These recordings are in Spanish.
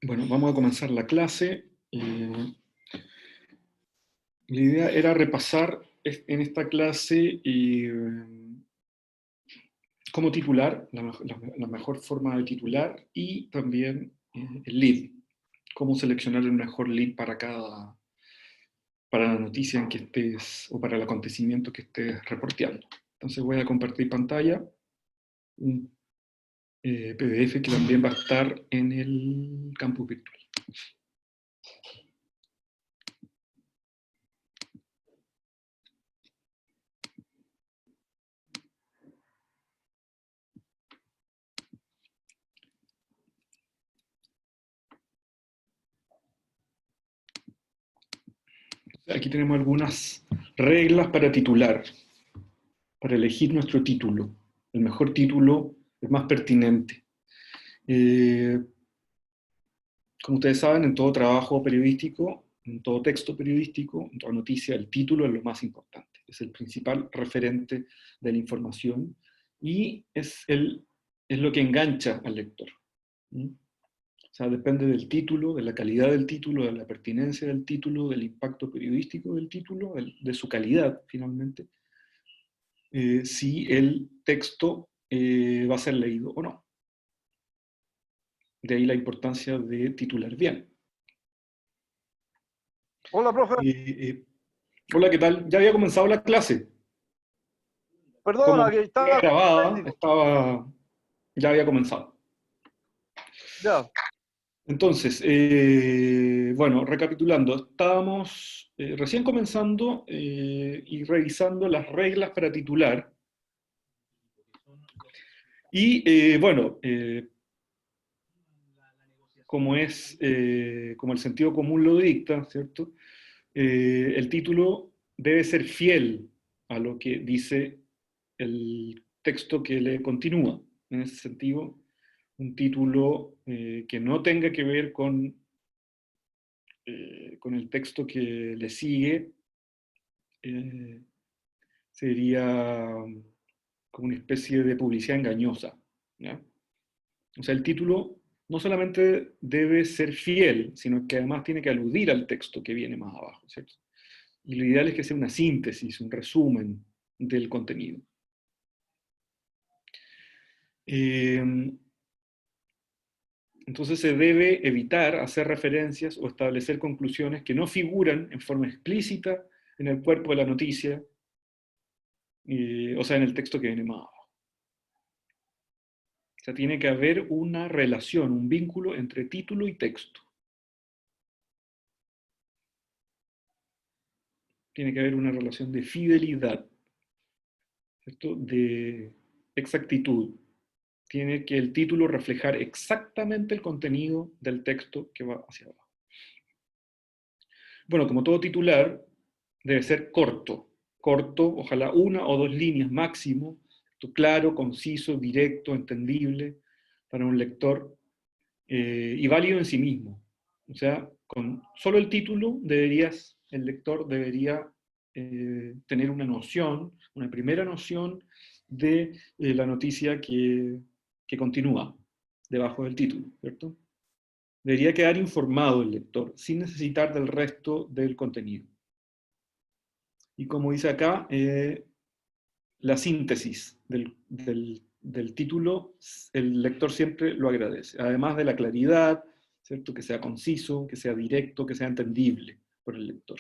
Bueno, vamos a comenzar la clase. La idea era repasar en esta clase cómo titular, la mejor forma de titular, y también el lead, cómo seleccionar el mejor lead para la noticia en que estés, o para el acontecimiento que estés reporteando. Entonces voy a compartir pantalla, un PDF que también va a estar en el campus virtual. Aquí tenemos algunas reglas para titular, para elegir nuestro título, el mejor título, el más pertinente. Como ustedes saben, en todo trabajo periodístico, en todo texto periodístico, en toda noticia, el título es lo más importante, es el principal referente de la información y es lo que engancha al lector. O sea, depende del título, de la calidad del título, de la pertinencia del título, del impacto periodístico del título, de su calidad, finalmente, si el texto va a ser leído o no. De ahí la importancia de titular bien. Hola, profe. Hola, ¿qué tal? Ya había comenzado la clase. Perdona, Como que era estaba grabada, ya había comenzado. Ya. Entonces, bueno, recapitulando, estábamos recién comenzando y revisando las reglas para titular. Y bueno, como el sentido común lo dicta, ¿cierto? El título debe ser fiel a lo que dice el texto que le continúa. En ese sentido, un título que no tenga que ver con el texto que le sigue sería como una especie de publicidad engañosa, ¿ya? O sea, el título no solamente debe ser fiel, sino que además tiene que aludir al texto que viene más abajo, ¿cierto? Y lo ideal es que sea una síntesis, un resumen del contenido. Entonces se debe evitar hacer referencias o establecer conclusiones que no figuran en forma explícita en el cuerpo de la noticia, o sea, en el texto que viene más abajo. O sea, tiene que haber una relación, un vínculo entre título y texto. Tiene que haber una relación de fidelidad, ¿cierto? De exactitud. Tiene que el título reflejar exactamente el contenido del texto que va hacia abajo. Bueno, como todo titular, debe ser corto. Corto, ojalá una o dos líneas máximo, claro, conciso, directo, entendible para un lector y válido en sí mismo. O sea, con solo el título el lector debería tener una noción, una primera noción de la noticia que continúa debajo del título, ¿cierto? Debería quedar informado el lector, sin necesitar del resto del contenido. Y como dice acá, la síntesis del título, el lector siempre lo agradece. Además de la claridad, ¿cierto? Que sea conciso, que sea directo, que sea entendible por el lector.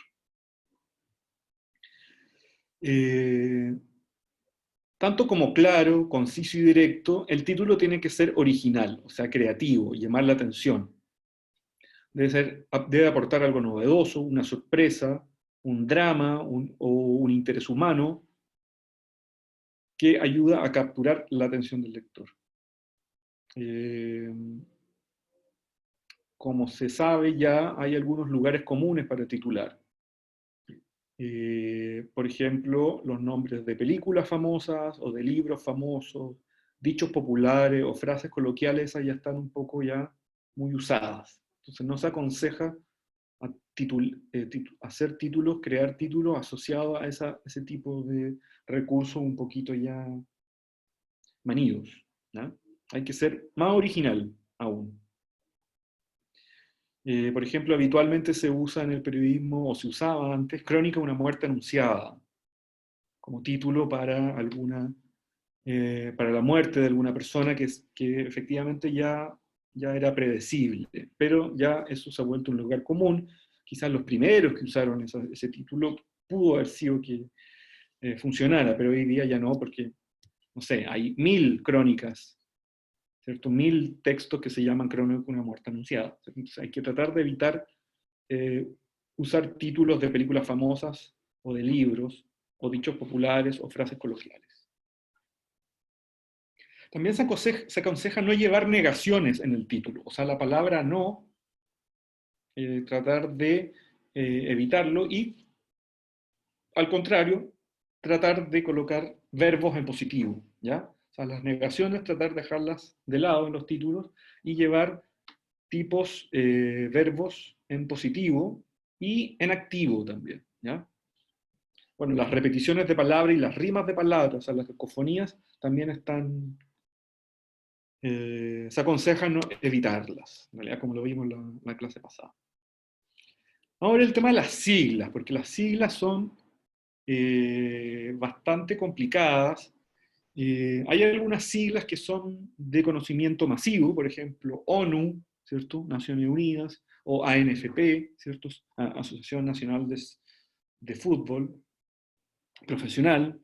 Tanto como claro, conciso y directo, el título tiene que ser original, o sea, creativo, y llamar la atención. Debe aportar algo novedoso, una sorpresa, un drama o un interés humano que ayuda a capturar la atención del lector. como se sabe, ya hay algunos lugares comunes para titular. Por ejemplo, los nombres de películas famosas o de libros famosos, dichos populares o frases coloquiales, esas ya están un poco ya muy usadas. Entonces no se aconseja hacer títulos, crear títulos asociados a ese tipo de recursos un poquito ya manidos, ¿ya? Hay que ser más original aún. Por ejemplo, habitualmente se usa en el periodismo, o se usaba antes, crónica de una muerte anunciada, como título para para la muerte de alguna persona que efectivamente ya era predecible, pero ya eso se ha vuelto un lugar común. Quizás los primeros que usaron ese título pudo haber sido que funcionara, pero hoy día ya no, porque, no sé, hay 1000 crónicas, ¿cierto? 1000 textos que se llaman crónica de una muerte anunciada. Entonces hay que tratar de evitar eh, usar títulos de películas famosas o de libros, o dichos populares o frases coloquiales. También se aconseja no llevar negaciones en el título, o sea, la palabra no, tratar de evitarlo y, al contrario, tratar de colocar verbos en positivo, ¿ya? O sea, las negaciones tratar de dejarlas de lado en los títulos y llevar tipos, verbos en positivo y en activo también, ¿ya? Bueno, las repeticiones de palabras y las rimas de palabras, o sea, las cacofonías, también se aconseja no evitarlas, en realidad, como lo vimos en la clase pasada. Ahora el tema de las siglas, porque las siglas son bastante complicadas. Hay algunas siglas que son de conocimiento masivo, por ejemplo, ONU, ¿cierto? Naciones Unidas, o ANFP, ¿cierto? Asociación Nacional de Fútbol Profesional,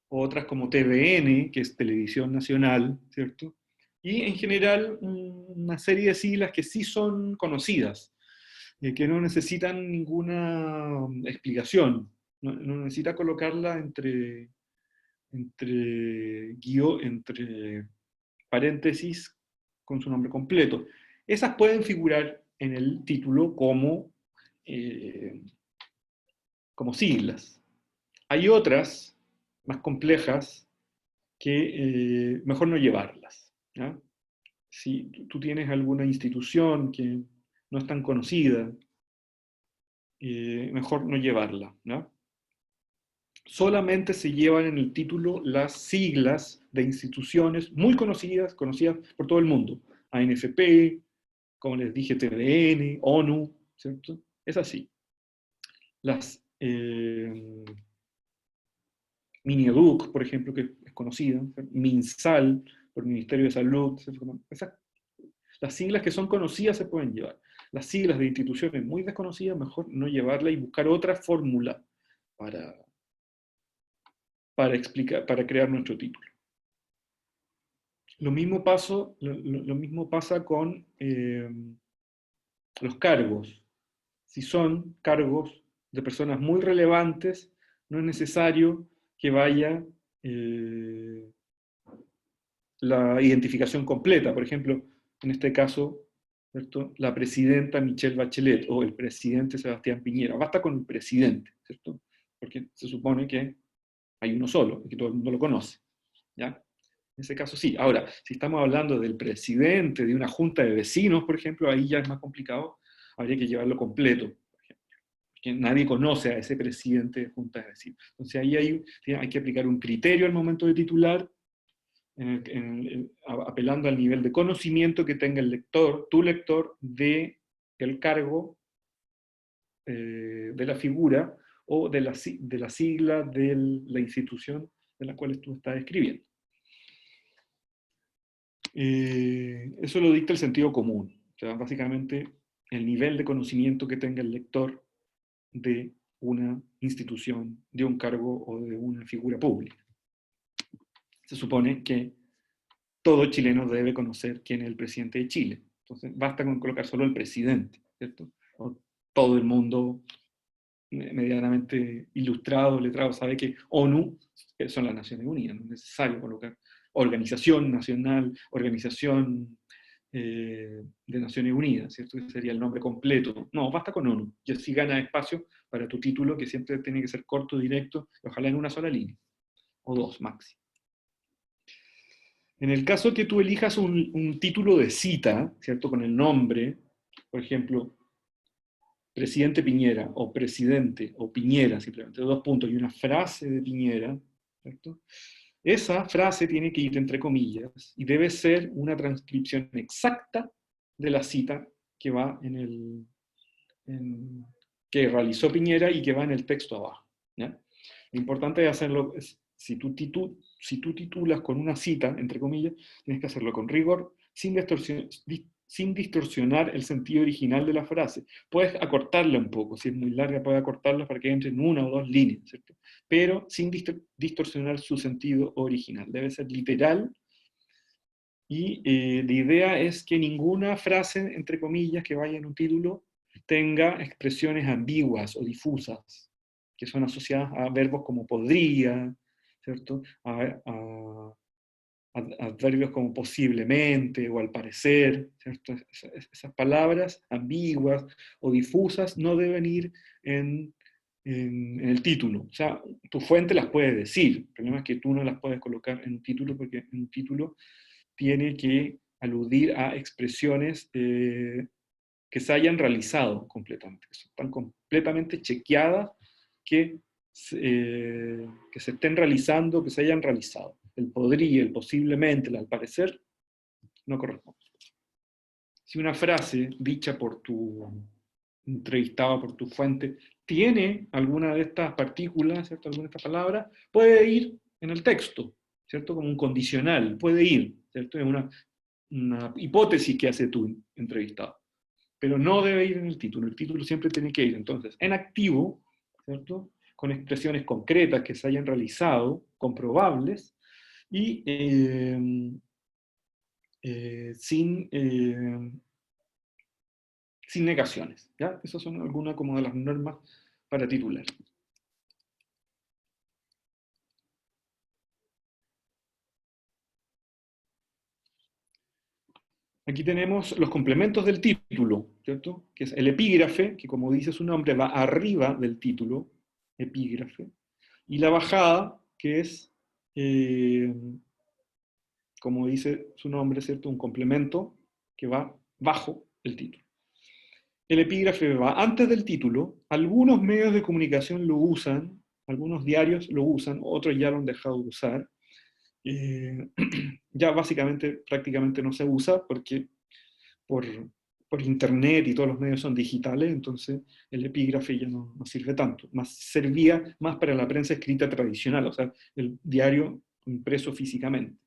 otras como TVN, que es Televisión Nacional, ¿cierto? Y en general una serie de siglas que sí son conocidas, que no necesitan ninguna explicación, no necesita colocarla entre paréntesis con su nombre completo. Esas pueden figurar en el título eh, como siglas. Hay otras más complejas que mejor no llevarlas, ¿ya? Si tú tienes alguna institución que no es tan conocida, mejor no llevarla, ¿no? Solamente se llevan en el título las siglas de instituciones muy conocidas por todo el mundo. ANFP, como les dije, TVN, ONU, ¿cierto? Es así. Las Mineduc, por ejemplo, que es conocida, MinSal, por Ministerio de Salud, ¿cierto? Las siglas que son conocidas se pueden llevar. Las siglas de instituciones muy desconocidas, mejor no llevarla y buscar otra fórmula para explicar, para crear nuestro título. Lo mismo pasa con los cargos. Si son cargos de personas muy relevantes, no es necesario que vaya la identificación completa. Por ejemplo, en este caso, ¿cierto? La presidenta Michelle Bachelet o el presidente Sebastián Piñera. Basta con el presidente, ¿cierto? Porque se supone que hay uno solo y que todo el mundo lo conoce, ¿ya? En ese caso sí. Ahora, si estamos hablando del presidente de una junta de vecinos, por ejemplo, ahí ya es más complicado, habría que llevarlo completo, por ejemplo, porque nadie conoce a ese presidente de junta de vecinos. Entonces ahí hay que aplicar un criterio al momento de titular, apelando al nivel de conocimiento que tenga el lector, tu lector, del cargo, de la figura o de la sigla de la institución de la cual tú estás escribiendo. Eso lo dicta el sentido común, o sea, básicamente el nivel de conocimiento que tenga el lector de una institución, de un cargo o de una figura pública. Se supone que todo chileno debe conocer quién es el presidente de Chile. Entonces, basta con colocar solo el presidente, ¿cierto? O todo el mundo medianamente ilustrado, letrado, sabe que ONU son las Naciones Unidas, no es necesario colocar organización nacional, organización de Naciones Unidas, ¿cierto? Que sería el nombre completo. No, basta con ONU. Y así gana espacio para tu título, que siempre tiene que ser corto, directo, y ojalá en una sola línea, o dos máximo. En el caso que tú elijas un título de cita, ¿cierto? Con el nombre, por ejemplo, presidente Piñera, o presidente, o Piñera, simplemente, dos puntos, y una frase de Piñera, ¿cierto? Esa frase tiene que ir entre comillas, y debe ser una transcripción exacta de la cita que va que realizó Piñera y que va en el texto abajo, ¿ya? Lo importante es hacerlo, si tú titulas con una cita, entre comillas, tienes que hacerlo con rigor, sin distorsionar el sentido original de la frase. Puedes acortarla un poco, si es muy larga puedes acortarla para que entre en una o dos líneas, ¿cierto? Pero sin distorsionar su sentido original. Debe ser literal, y la idea es que ninguna frase, entre comillas, que vaya en un título tenga expresiones ambiguas o difusas, que son asociadas a verbos como podría, ¿cierto? Adverbios como posiblemente o al parecer, ¿cierto? Esas palabras ambiguas o difusas no deben ir en el título. O sea, tu fuente las puede decir, el problema es que tú no las puedes colocar en un título, porque en un título tiene que aludir a expresiones que se hayan realizado completamente, que están completamente chequeadas, que se estén realizando, que se hayan realizado. El podría, el posiblemente, el al parecer, no corresponde. Si una frase dicha por tu entrevistado, por tu fuente, tiene alguna de estas partículas, ¿cierto? Alguna de estas palabras, puede ir en el texto, ¿cierto? Como un condicional, puede ir, ¿cierto? Es una hipótesis que hace tu entrevistado. Pero no debe ir en el título siempre tiene que ir, entonces, en activo, ¿cierto? Con expresiones concretas que se hayan realizado, comprobables, y sin negaciones, ¿ya? Esas son algunas como de las normas para titular. Aquí tenemos los complementos del título, ¿cierto? Que es el epígrafe, que como dice su nombre, va arriba del título, epígrafe, y la bajada, que es, como dice su nombre, ¿cierto? Un complemento que va bajo el título. El epígrafe va antes del título, algunos medios de comunicación lo usan, algunos diarios lo usan, otros ya lo han dejado de usar. Ya básicamente, prácticamente no se usa porque por, por internet y todos los medios son digitales, entonces el epígrafe ya no sirve tanto. Servía más para la prensa escrita tradicional, o sea, el diario impreso físicamente.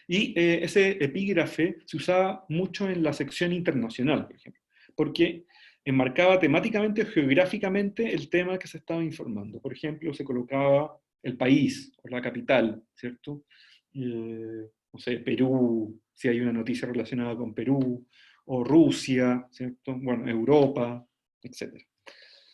Y ese epígrafe se usaba mucho en la sección internacional, por ejemplo, porque enmarcaba temáticamente o geográficamente el tema que se estaba informando. Por ejemplo, se colocaba el país o la capital, ¿cierto? No sé, Perú, si hay una noticia relacionada con Perú, o Rusia, ¿cierto? Bueno, Europa, etc.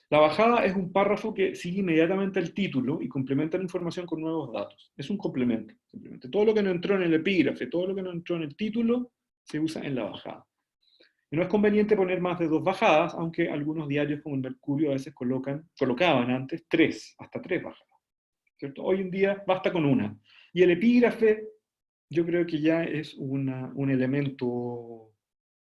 La bajada es un párrafo que sigue inmediatamente el título y complementa la información con nuevos datos. Es un complemento, simplemente. Todo lo que no entró en el epígrafe, todo lo que no entró en el título, se usa en la bajada. Y no es conveniente poner más de 2 bajadas, aunque algunos diarios como el Mercurio a veces colocaban antes hasta tres bajadas, ¿cierto? Hoy en día basta con una. Y el epígrafe, yo creo que ya es un elemento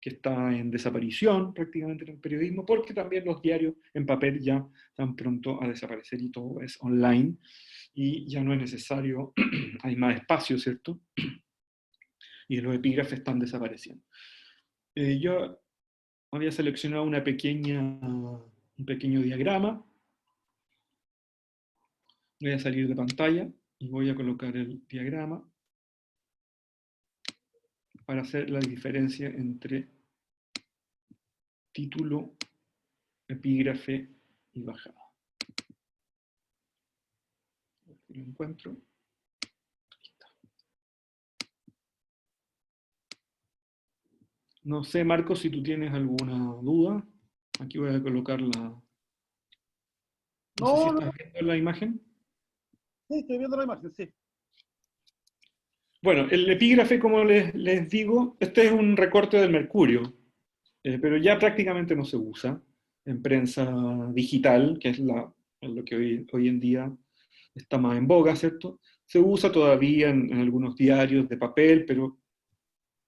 que está en desaparición prácticamente en el periodismo, porque también los diarios en papel ya están pronto a desaparecer y todo es online, y ya no es necesario, hay más espacio, ¿cierto? Y los epígrafes están desapareciendo. Yo había seleccionado un pequeño diagrama. Voy a salir de pantalla y voy a colocar el diagrama para hacer la diferencia entre título, epígrafe y bajada. Lo encuentro. No sé, Marcos, si tú tienes alguna duda. Aquí voy a colocar la... No sé si No, no, estás viendo la imagen. sí, estoy viendo la imagen, sí. Bueno, el epígrafe, como les digo, este es un recorte del Mercurio, pero ya prácticamente no se usa en prensa digital, que es lo que hoy en día está más en boga, ¿cierto? Se usa todavía en algunos diarios de papel, pero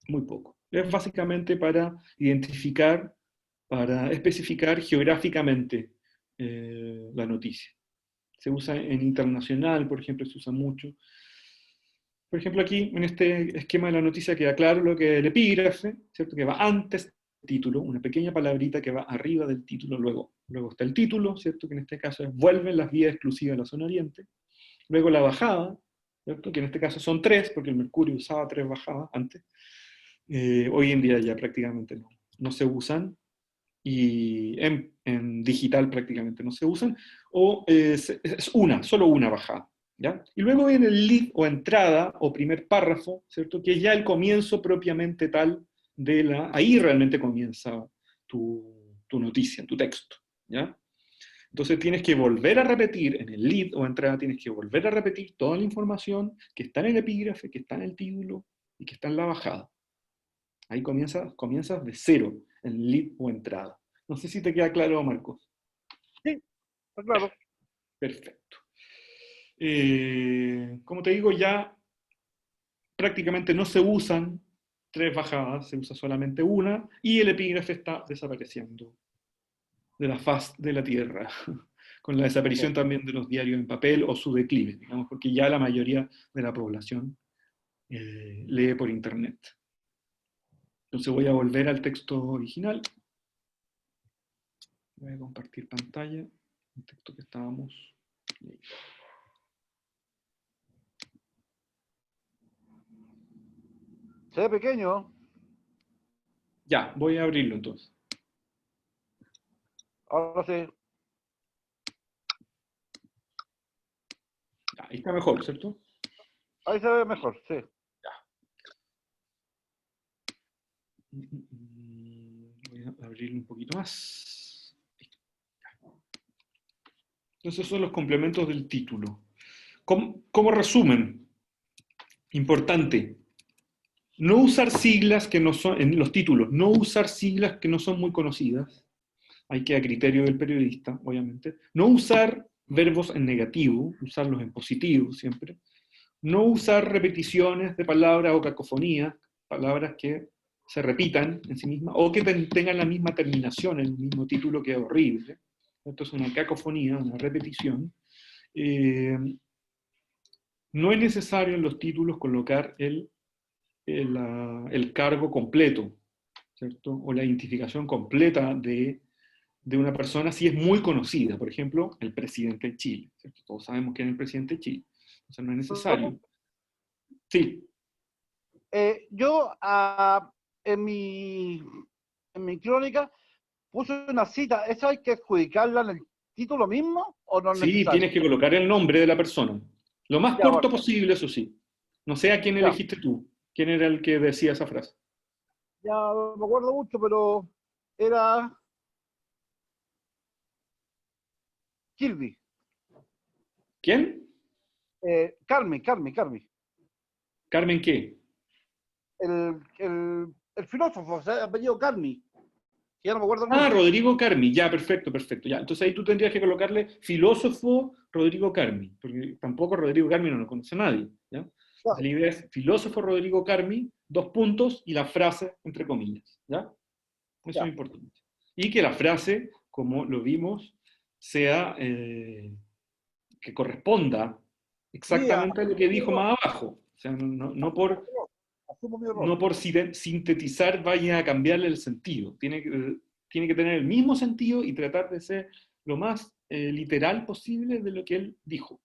muy poco. Es básicamente para identificar, para especificar geográficamente la noticia. Se usa en internacional, por ejemplo, se usa mucho. Por ejemplo, aquí en este esquema de la noticia queda claro lo que es el epígrafe, ¿cierto? Que va antes del título, una pequeña palabrita que va arriba del título, luego está el título, ¿cierto? Que en este caso es vuelven las vías exclusivas de la zona oriente. Luego la bajada, ¿cierto? Que en este caso son tres, porque el Mercurio usaba tres bajadas antes. Hoy en día ya prácticamente no se usan, y en digital prácticamente no se usan, o es solo una bajada. ¿Ya? Y luego viene el lead o entrada o primer párrafo, ¿cierto? Que es ya el comienzo propiamente tal de ahí realmente comienza tu noticia, tu texto. ¿Ya? Entonces tienes que volver a repetir en el lead o entrada, tienes que volver a repetir toda la información que está en el epígrafe, que está en el título y que está en la bajada. Ahí comienzas de cero en lead o entrada. No sé si te queda claro, Marcos. Sí, está claro. Perfecto. Como te digo, ya prácticamente no se usan tres bajadas, se usa solamente una, y el epígrafe está desapareciendo de la faz de la Tierra, con la Ok. desaparición también de los diarios en papel o su declive, digamos, porque ya la mayoría de la población lee por Internet. Entonces voy a volver al texto original. Voy a compartir pantalla, el texto que estábamos leyendo. Se ve pequeño. Ya, voy a abrirlo entonces. Ahora sí. Ya, ahí está mejor, ¿cierto? Ahí se ve mejor, sí. Voy a abrirlo un poquito más. Entonces son los complementos del título. Como resumen, importante, no usar siglas que no son, en los títulos, no usar siglas que no son muy conocidas, hay que a criterio del periodista, obviamente. No usar verbos en negativo, usarlos en positivo siempre. No usar repeticiones de palabras o cacofonías, palabras que se repitan en sí mismas, o que tengan la misma terminación en el mismo título, que es horrible. Esto es una cacofonía, una repetición. Eh, no es necesario en los títulos colocar el cargo completo, ¿cierto? O la identificación completa de una persona si es muy conocida. Por ejemplo, el presidente de Chile, ¿cierto? Todos sabemos quién es el presidente de Chile. Entonces no es necesario. Sí, Yo en mi crónica puse una cita. ¿Esa hay que adjudicarla en el título mismo o no es sí, necesario? tienes que colocar el nombre de la persona. Lo más Ya, corto bueno, posible, eso sí. No sé a quién ya. elegiste tú. ¿Quién era el que decía esa frase? Ya no me acuerdo mucho, pero era Kirby. ¿Quién? Carmi. ¿Carmen qué? El filósofo, o sea, apellido Carmi. Ya no me acuerdo el Ah, nombre. Rodrigo Carmi. Ya, perfecto, perfecto. Ya. Entonces ahí tú tendrías que colocarle filósofo Rodrigo Carmi, porque tampoco Rodrigo Carmi no lo conoce nadie. ¿Ya? Ya, Entonces la idea es filósofo Rodrigo Carmi, dos puntos y la frase entre comillas. ¿Ya? Eso ya. es importante. Y que la frase, como lo vimos, sea que corresponda Sí, exactamente a lo que asumo mi dijo error. más abajo. O sea, Asumo mi error. Asumo mi error. no por sintetizar vaya a cambiarle el sentido. Tiene que tener el mismo sentido y tratar de ser lo más literal posible de lo que él dijo.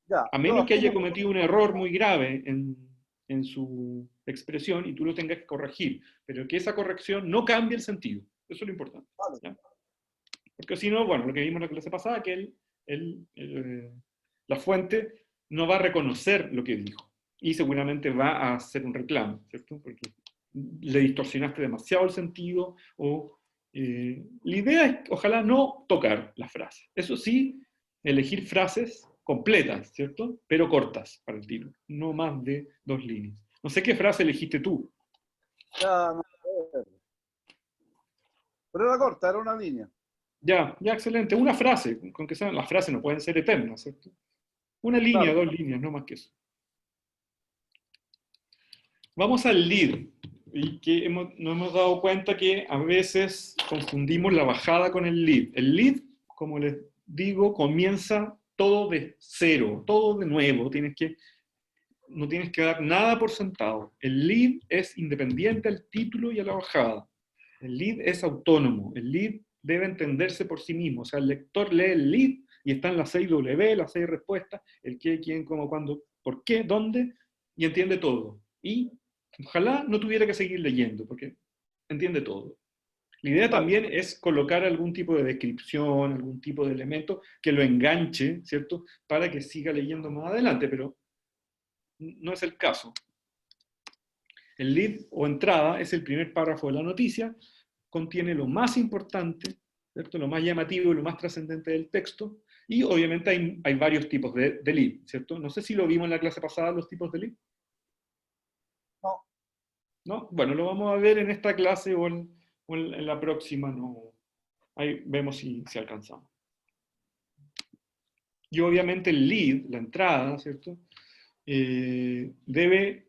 Ya, A yo menos que haya asumo mi cometido un error muy grave en su expresión y tú lo tengas que corregir, pero que esa corrección no cambie el sentido. Eso es lo importante. vale. ¿Ya? Porque si no, bueno, lo que vimos en la clase pasada, que la fuente no va a reconocer lo que dijo y seguramente va a hacer un reclamo, ¿cierto? Porque le distorsionaste demasiado el sentido o la idea es, ojalá, no tocar las frases. Eso sí, elegir frases completas, ¿cierto? Pero cortas para el título, no más de 2 líneas. No sé qué frase elegiste tú. Ya, no, pero era corta, era una línea. Ya, ya, excelente. Una frase, con que sean, las frases no pueden ser eternas, ¿cierto? Una línea, Claro. 2 líneas, no más que eso. Vamos al lead, y que nos hemos dado cuenta que a veces confundimos la bajada con el lead. El lead, como les digo, comienza todo de cero, todo de nuevo. No tienes que dar nada por sentado. El lead es independiente al título y a la bajada. El lead es autónomo. El lead debe entenderse por sí mismo. O sea, el lector lee el lead y están las 6W, las 6 respuestas, el qué, quién, cómo, cuándo, por qué, dónde, y entiende todo. Y ojalá no tuviera que seguir leyendo, porque entiende todo. La idea Vale. también es colocar algún tipo de descripción, algún tipo de elemento que lo enganche, ¿cierto? Para que siga leyendo más adelante, pero no es el caso. El lead o entrada es el primer párrafo de la noticia, contiene lo más importante, ¿cierto? Lo más llamativo y lo más trascendente del texto, y obviamente hay varios tipos de lead, ¿cierto? No sé si lo vimos en la clase pasada, los tipos de lead. No, ¿No? Bueno, lo vamos a ver en esta clase en la próxima, no. Ahí vemos si alcanzamos. Y obviamente el lead, la entrada, ¿cierto? Debe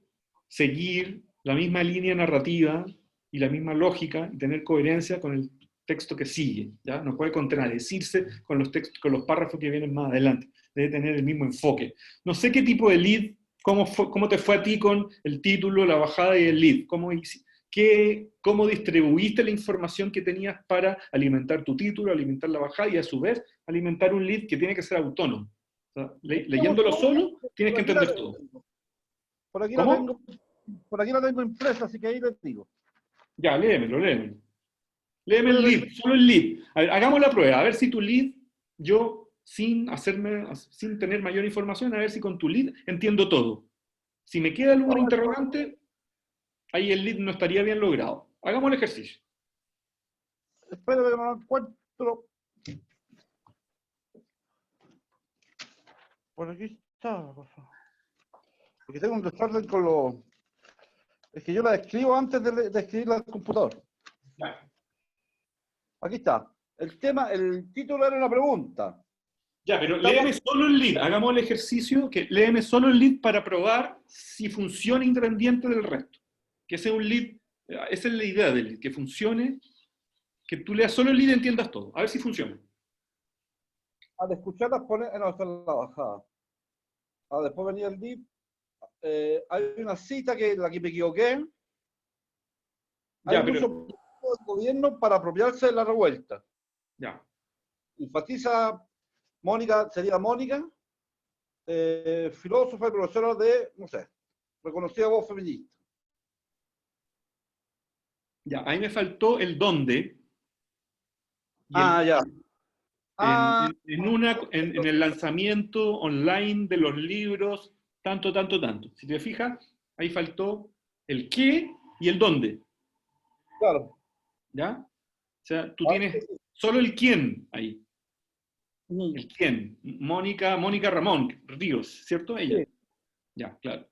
seguir la misma línea narrativa y la misma lógica y tener coherencia con el texto que sigue, ¿ya? No puede contradecirse con con los párrafos que vienen más adelante. Debe tener el mismo enfoque. No sé qué tipo de lead, cómo te fue a ti con el título, la bajada y el lead. ¿Cómo distribuiste la información que tenías para alimentar tu título, alimentar la bajada y a su vez alimentar un lead que tiene que ser autónomo? O sea, leyéndolo solo, tienes por que aquí la entender todo. tengo. Por aquí la ¿Cómo? tengo. Por aquí la tengo impresa, así que ahí les digo. Ya, léemelo. Léeme el Pero lead, solo el lead. A ver, hagamos la prueba, a ver si tu lead, yo, sin tener mayor información, a ver si con tu lead entiendo todo. Si me queda algún interrogante, ahí el lead no estaría bien logrado. Hagamos el ejercicio. espero que no lo encuentro. Por aquí está, por favor. Porque tengo un desorden con los. Es que yo la escribo antes de escribirla al computador. Ya, Aquí está. El tema, el título era una pregunta. ya, pero Estamos. léeme solo el lead. Hagamos el ejercicio que léeme solo el lead para probar si funciona independiente del resto. Que sea un lead, esa es la idea del lead, que funcione, que tú leas solo el lead y entiendas todo. A ver si funciona. Al escucharlas pone. No, esta es la bajada. Después venía el DIP. Hay una cita que la que me equivoqué. Hay Ya, un pero, uso del gobierno para apropiarse de la revuelta. ya. Enfatiza Mónica, sería Mónica, filósofa y profesora de, no sé, reconocida voz feminista. Ya, ahí me faltó el dónde, y Ah, ya. Ah, en el lanzamiento online de los libros, tanto. Si te fijas, ahí faltó el qué y el dónde, claro. ¿ya? O sea, tú Ahora tienes sí. solo el quién ahí, Ujú. el quién. Mónica Ramón Ríos, ¿cierto? Ella. Sí, Ya, claro.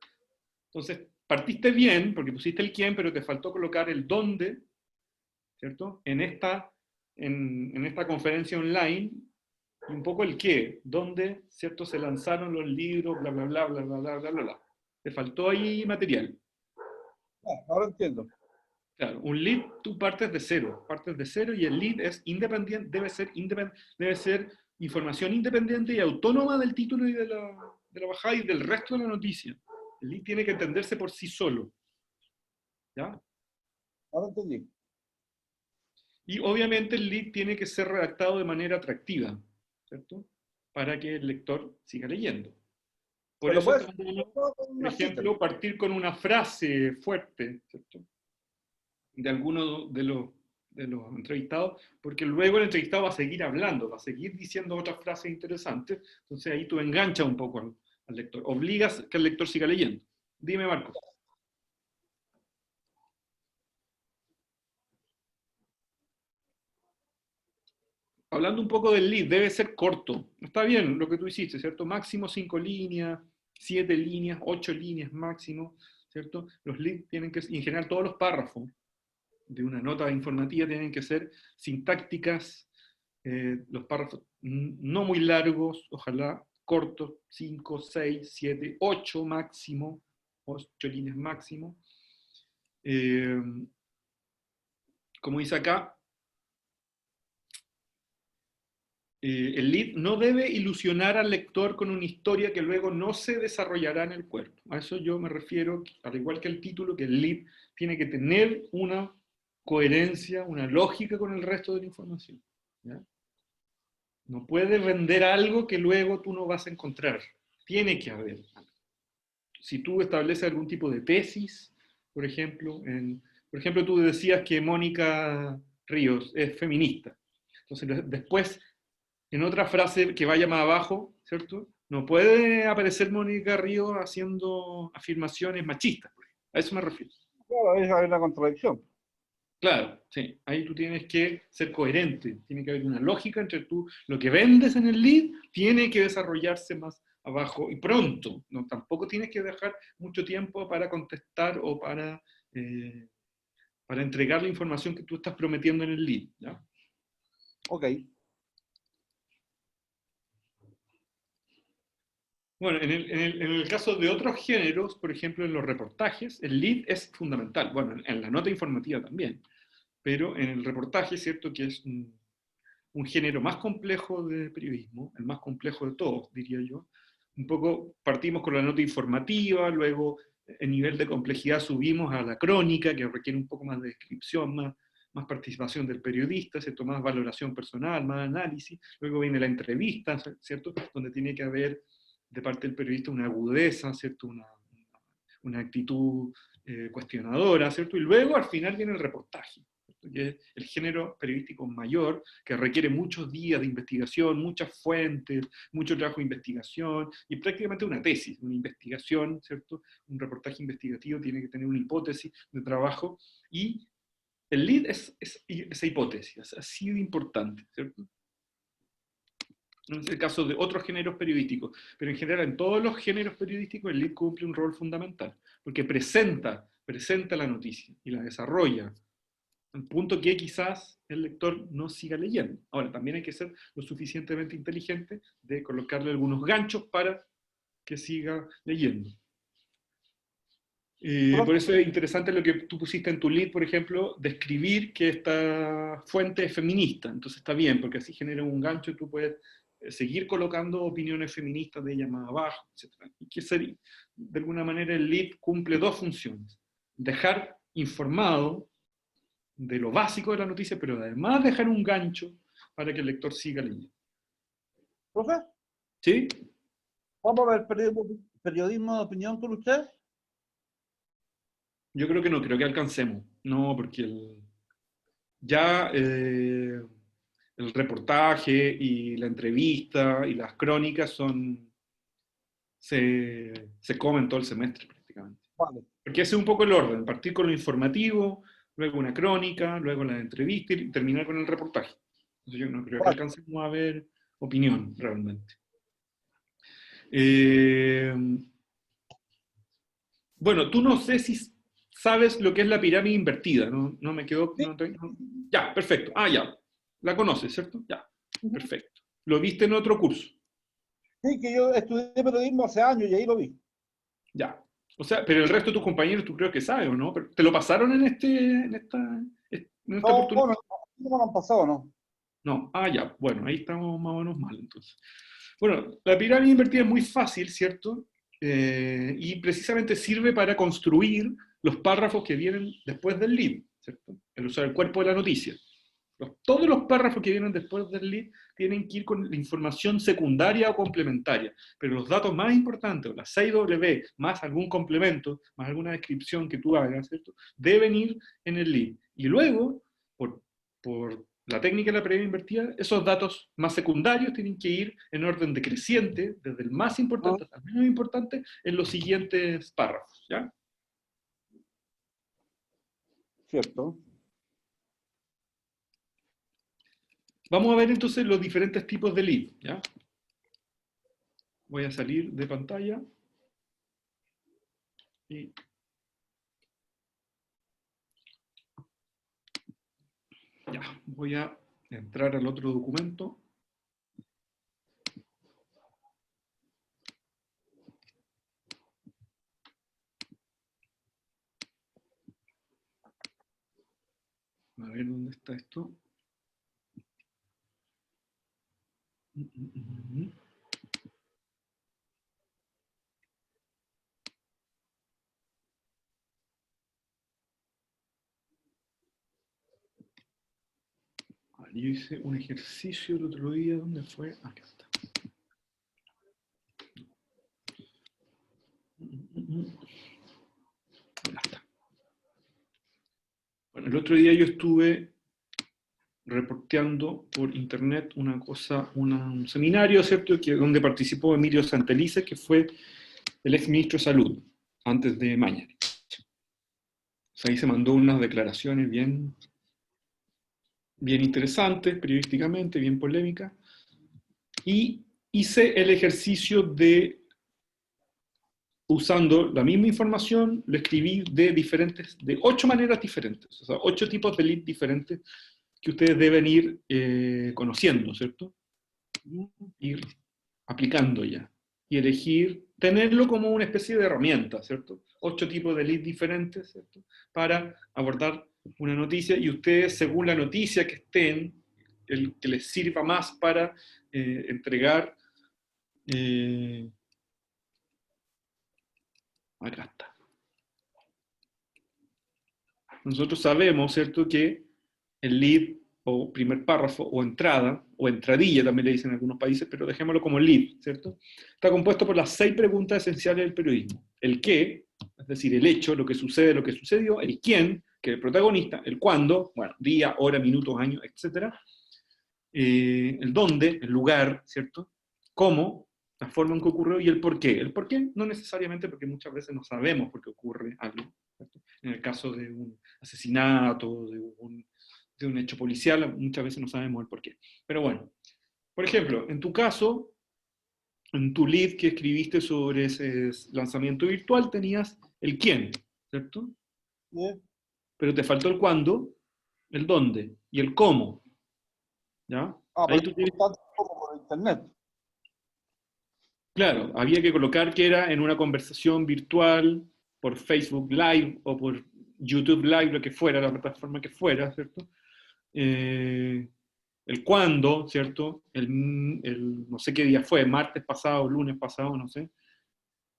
Entonces, partiste bien, porque pusiste el quién, pero te faltó colocar el dónde, ¿cierto? En esta conferencia online, y un poco el qué, dónde, ¿cierto? Se lanzaron los libros, bla. Te faltó ahí material. ahora entiendo. Claro, un lead tú partes de cero y el lead es independiente, debe ser información independiente y autónoma del título y de la bajada y del resto de la noticia. El lead tiene que entenderse por sí solo, ¿ya? Ahora entendí. Y obviamente el lead tiene que ser redactado de manera atractiva, ¿cierto? Para que el lector siga leyendo. Por Pero eso puedes está bueno, con por una cita. ejemplo, partir con una frase fuerte, ¿cierto? De alguno de los entrevistados, porque luego el entrevistado va a seguir hablando, va a seguir diciendo otras frases interesantes, entonces ahí tú enganchas un poco al lector, obligas que el lector siga leyendo. Dime, Marcos. hablando un poco del lead, debe ser corto. Está bien lo que tú hiciste, ¿cierto? Máximo 5 líneas, 7 líneas, 8 líneas máximo, ¿cierto? Los leads tienen que, en general todos los párrafos de una nota informativa tienen que ser sintácticas, los párrafos no muy largos, ojalá cortos, 5, 6, 7, 8 máximo, 8 líneas máximo. Como dice acá, el lead no debe ilusionar al lector con una historia que luego no se desarrollará en el cuerpo. A eso yo me refiero, al igual que el título, que el lead tiene que tener una coherencia, una lógica con el resto de la información. ¿Ya? No puede vender algo que luego tú no vas a encontrar. Tiene que haber. Si tú estableces algún tipo de tesis, por ejemplo, tú decías que Mónica Ríos es feminista. Entonces, después, en otra frase que vaya más abajo, ¿cierto? No puede aparecer Mónica Ríos haciendo afirmaciones machistas. A eso me refiero. Claro, hay una contradicción. Claro, sí. Ahí tú tienes que ser coherente. Tiene que haber una lógica entre tú, lo que vendes en el lead tiene que desarrollarse más abajo y pronto. No, tampoco tienes que dejar mucho tiempo para contestar o para entregar la información que tú estás prometiendo en el lead. ¿Ya? Ok. Bueno, en el caso de otros géneros, por ejemplo, en los reportajes, el lead es fundamental. Bueno, en la nota informativa también. Pero en el reportaje, ¿cierto? Que es un género más complejo de periodismo, el más complejo de todos, diría yo. Un poco partimos con la nota informativa, luego en nivel de complejidad subimos a la crónica, que requiere un poco más de descripción, más participación del periodista, ¿cierto? Más valoración personal, más análisis. Luego viene la entrevista, ¿cierto? Donde tiene que haber de parte del periodista una agudeza, ¿cierto? Una actitud cuestionadora, ¿cierto? Y luego al final viene el reportaje, que es el género periodístico mayor, que requiere muchos días de investigación, muchas fuentes, mucho trabajo de investigación, y prácticamente una tesis, una investigación, ¿cierto? Un reportaje investigativo tiene que tener una hipótesis de trabajo, y el lead es esa hipótesis, es así de importante, ¿cierto? No es el caso de otros géneros periodísticos, pero en general en todos los géneros periodísticos el lead cumple un rol fundamental, porque presenta la noticia y la desarrolla, al punto que quizás el lector no siga leyendo. Ahora, también hay que ser lo suficientemente inteligente de colocarle algunos ganchos para que siga leyendo. Por eso es interesante lo que tú pusiste en tu lead, por ejemplo, describir que esta fuente es feminista. Entonces está bien, porque así genera un gancho y tú puedes seguir colocando opiniones feministas de ella más abajo, etc. Y que ser, de alguna manera el lead cumple dos funciones. Dejar informado de lo básico de la noticia, pero además dejar un gancho para que el lector siga leyendo. ¿Profe? ¿Sí? ¿Vamos a ver periodismo de opinión con usted? Yo creo que no, creo que alcancemos. No, porque ya el reportaje y la entrevista y las crónicas se comen todo el semestre prácticamente. Vale. Porque ese es un poco el orden, partir con lo informativo, luego una crónica, luego la entrevista y terminar con el reportaje. Entonces yo no creo que Vale. alcancemos a ver opinión realmente. Bueno, tú no sé si sabes lo que es la pirámide invertida, no me quedó... Sí. Ya, perfecto. Ah, ya. La conoces, ¿cierto? Ya, perfecto. ¿Lo viste en otro curso? Sí, que yo estudié periodismo hace años y ahí lo vi. Ya. O sea, pero el resto de tus compañeros tú creo que sabes, ¿o no? ¿Te lo pasaron en esta No, oportunidad? no me han pasado, ¿no? No. Ah, ya. Bueno, ahí estamos más o menos mal, entonces. Bueno, la pirámide invertida es muy fácil, ¿cierto? Y precisamente sirve para construir los párrafos que vienen después del lead, ¿cierto? O sea, el cuerpo de la noticia. Todos los párrafos que vienen después del lead tienen que ir con la información secundaria o complementaria, pero los datos más importantes, las 6W, más algún complemento, más alguna descripción que tú hagas, ¿cierto? Deben ir en el lead. Y luego, por la técnica de la previa invertida, esos datos más secundarios tienen que ir en orden decreciente, desde el más importante hasta el menos importante, en los siguientes párrafos, ¿ya? Cierto. Vamos a ver entonces los diferentes tipos de lead, ¿ya? Voy a salir de pantalla. Y ya, voy a entrar al otro documento. A ver dónde está esto. Yo hice un ejercicio el otro día, ¿dónde fue? Acá está. Acá está. Bueno, el otro día yo estuve reporteando por internet una cosa, un seminario, ¿cierto?, donde participó Emilio Santelices, que fue el ex ministro de Salud, antes de Mañalich. O sea, ahí se mandó unas declaraciones bien interesantes, periodísticamente, bien polémicas, y hice el ejercicio de, usando la misma información, lo escribí de 8 maneras diferentes, o sea, 8 tipos de lead diferentes que ustedes deben ir conociendo, ¿cierto? Ir aplicando ya. Y elegir, tenerlo como una especie de herramienta, ¿cierto? 8 tipos de leads diferentes, ¿cierto? Para abordar una noticia, y ustedes, según la noticia que estén, el que les sirva más para entregar. Acá está. Nosotros sabemos, ¿cierto?, que el lead, o primer párrafo, o entrada, o entradilla también le dicen en algunos países, pero dejémoslo como lead, ¿cierto?, está compuesto por las 6 preguntas esenciales del periodismo. El qué, es decir, el hecho, lo que sucede, lo que sucedió; el quién, que es el protagonista; el cuándo, bueno, día, hora, minutos, años, etc. El dónde, el lugar, ¿cierto?, cómo, la forma en que ocurrió; y el por qué. El por qué no necesariamente, porque muchas veces no sabemos por qué ocurre algo, ¿cierto? En el caso de un asesinato, de un hecho policial, muchas veces no sabemos el por qué. Pero bueno, por ejemplo, en tu caso, en tu lead que escribiste sobre ese lanzamiento virtual, tenías el quién, ¿cierto? Sí. Pero te faltó el cuándo, el dónde y el cómo, ¿ya? Pero Ahí tú es tienes. importante como por internet. Claro, había que colocar que era en una conversación virtual, por Facebook Live o por YouTube Live, lo que fuera, la plataforma que fuera, ¿cierto? El cuándo, ¿cierto? No sé qué día fue, martes pasado, lunes pasado, no sé.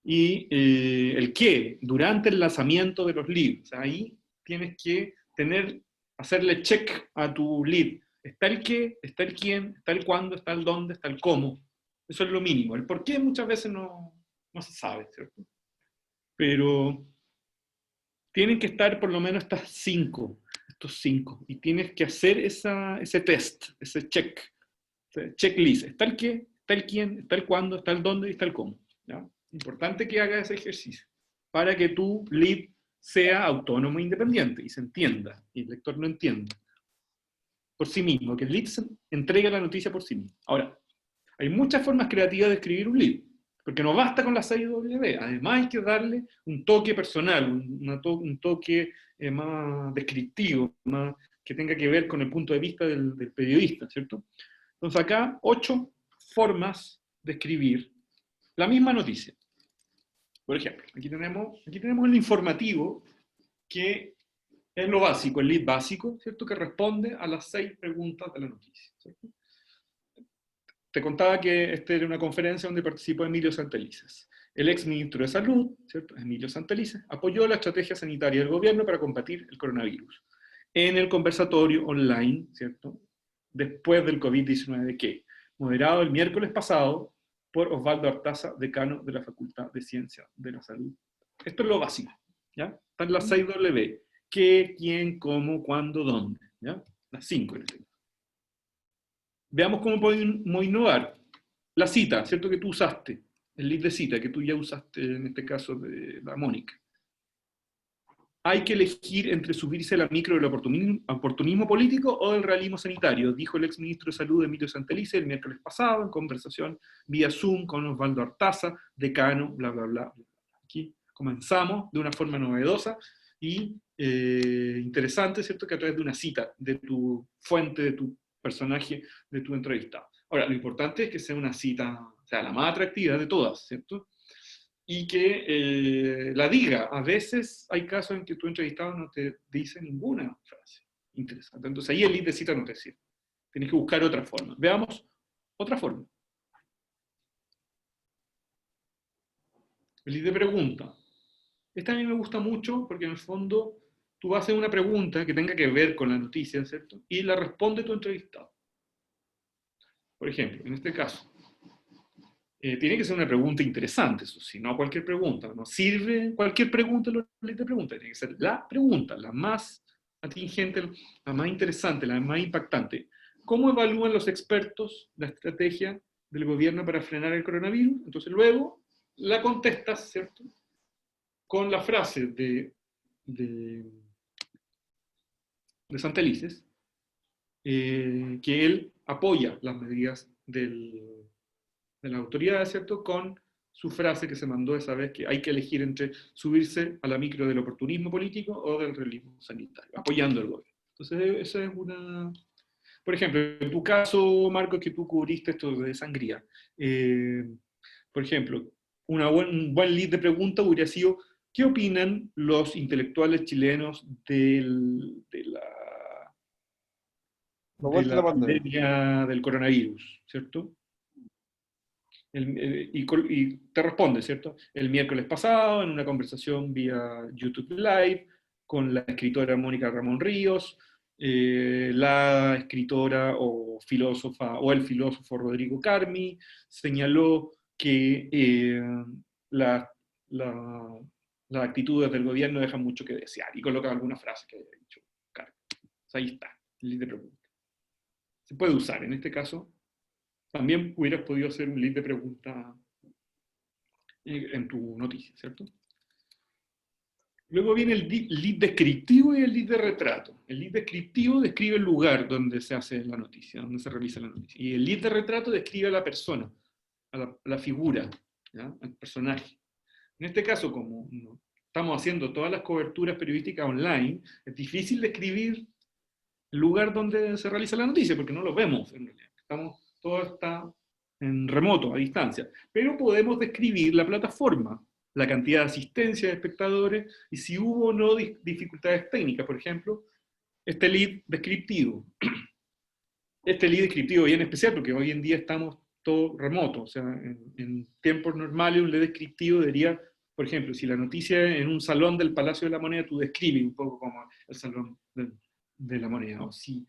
Y el qué, durante el lanzamiento de los leads. O sea, ahí tienes que hacerle check a tu lead. Está el qué, está el quién, está el cuándo, está el dónde, está el cómo. Eso es lo mínimo. El por qué muchas veces no se sabe, ¿cierto? Pero tienen que estar por lo menos estos cinco. Y tienes que hacer ese test, ese check, ese checklist. Está el qué, está el quién, está el cuándo, está el dónde y está el cómo. ¿Ya? Importante que hagas ese ejercicio para que tu lead sea autónomo e independiente y se entienda, y el lector lo entienda por sí mismo, que el lead entregue la noticia por sí mismo. Ahora, hay muchas formas creativas de escribir un lead, porque no basta con la 6W, además hay que darle un toque personal, un toque más descriptivo, más que tenga que ver con el punto de vista del periodista, ¿cierto? Entonces acá, 8 formas de escribir la misma noticia. Por ejemplo, aquí tenemos el informativo, que es lo básico, el lead básico, ¿cierto?, que responde a las 6 preguntas de la noticia, ¿cierto? Te contaba que esta era una conferencia donde participó Emilio Santelices. El ex ministro de Salud, ¿cierto?, Emilio Santelices, apoyó la estrategia sanitaria del gobierno para combatir el coronavirus en el conversatorio online, ¿cierto?, después del COVID-19, que, moderado el miércoles pasado por Osvaldo Artaza, decano de la Facultad de Ciencias de la Salud. Esto es lo básico, ¿ya? Están las 6 W. ¿Qué, quién, cómo, cuándo, dónde? ¿Ya? Las 5. Veamos cómo podemos innovar. La cita, ¿cierto?, que tú usaste, el lead de cita, que tú ya usaste en este caso de la Mónica. hay que elegir entre subirse a la micro del oportunismo político o del realismo sanitario, dijo el exministro de Salud Emilio Santelices el miércoles pasado en conversación vía Zoom con Osvaldo Artaza, decano, bla, bla, bla. Aquí comenzamos de una forma novedosa y interesante, ¿cierto? Que a través de una cita de tu fuente, de tu personaje, de tu entrevistado. Ahora, lo importante es que sea una cita, o sea, la más atractiva de todas, ¿cierto? Y que la diga. A veces hay casos en que tu entrevistado no te dice ninguna frase interesante. Entonces ahí el lead de cita no te sirve. Tienes que buscar otra forma. Veamos otra forma. El lead de pregunta. Esta a mí me gusta mucho porque en el fondo tú haces una pregunta que tenga que ver con la noticia, ¿cierto? Y la responde tu entrevistado. Por ejemplo, en este caso, tiene que ser una pregunta interesante, eso sí, no cualquier pregunta. No sirve cualquier pregunta en los leads de pregunta. Tiene que ser la pregunta, la más atingente, la más interesante, la más impactante. ¿Cómo evalúan los expertos la estrategia del gobierno para frenar el coronavirus? Entonces luego la contestas, ¿cierto? Con la frase de Santelices, que él apoya las medidas de la autoridad, ¿cierto? Con su frase que se mandó esa vez, que hay que elegir entre subirse a la micro del oportunismo político o del realismo sanitario, apoyando el gobierno. Entonces, esa es una... Por ejemplo, en tu caso, Marco, que tú cubriste esto de sangría, por ejemplo, un buen lead de pregunta hubiera sido, ¿qué opinan los intelectuales chilenos La de vuelta de la la pandemia. pandemia del coronavirus, ¿cierto? Y te responde, ¿cierto? El miércoles pasado, en una conversación vía YouTube Live, con la escritora Mónica Ramón Ríos, la escritora o filósofa, o el filósofo Rodrigo Carmi, señaló que la, la, las actitudes del gobierno dejan mucho que desear, y coloca alguna frase que haya dicho Carmi. O sea, ahí está, el de pregunta. Se puede usar, en este caso, también hubieras podido hacer un lead de pregunta en tu noticia, ¿cierto? Luego viene el lead descriptivo y el lead de retrato. El lead descriptivo describe el lugar donde se hace la noticia, donde se realiza la noticia. Y el lead de retrato describe a la persona, a la figura, ¿ya? Al personaje. En este caso, como no estamos haciendo todas las coberturas periodísticas online, es difícil describir el lugar donde se realiza la noticia, porque no lo vemos en realidad. Todo está en remoto, a distancia. Pero podemos describir la plataforma, la cantidad de asistencia de espectadores y si hubo o no dificultades técnicas. Por ejemplo, este lead descriptivo. Este lead descriptivo bien especial porque hoy en día estamos todo remoto. O sea, en tiempos normales un lead descriptivo debería, por ejemplo, si la noticia es en un salón del Palacio de la Moneda, tú describes un poco como el salón de la Moneda. O si